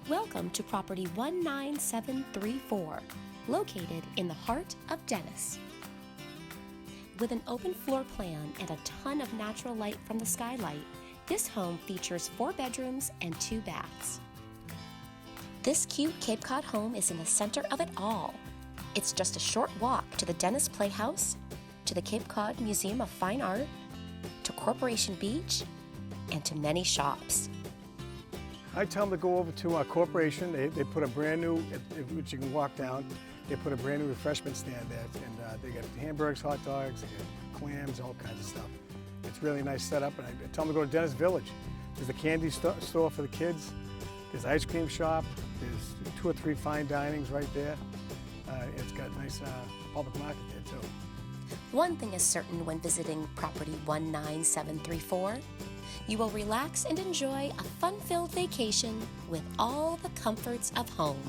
Welcome to property 19734, located in the heart of Dennis. With an open floor plan and a ton of natural light from the skylight, this home features 4 bedrooms and 2 baths. This cute Cape Cod home is in the center of it all. It's just a short walk to the Dennis Playhouse, to the Cape Cod Museum of Fine Art, to Corporation Beach, and to many shops. I tell them to go over to our Corporation. They put a brand new, which you can walk down, they put a brand new refreshment stand there, and they got hamburgers, hot dogs, they got clams, all kinds of stuff. It's really nice setup, and I tell them to go to Dennis Village. There's a candy store for the kids, there's an ice cream shop, there's 2 or 3 fine dinings right there. It's got a nice public market there too. One thing is certain when visiting property 19734, you will relax and enjoy a fun-filled vacation with all the comforts of home.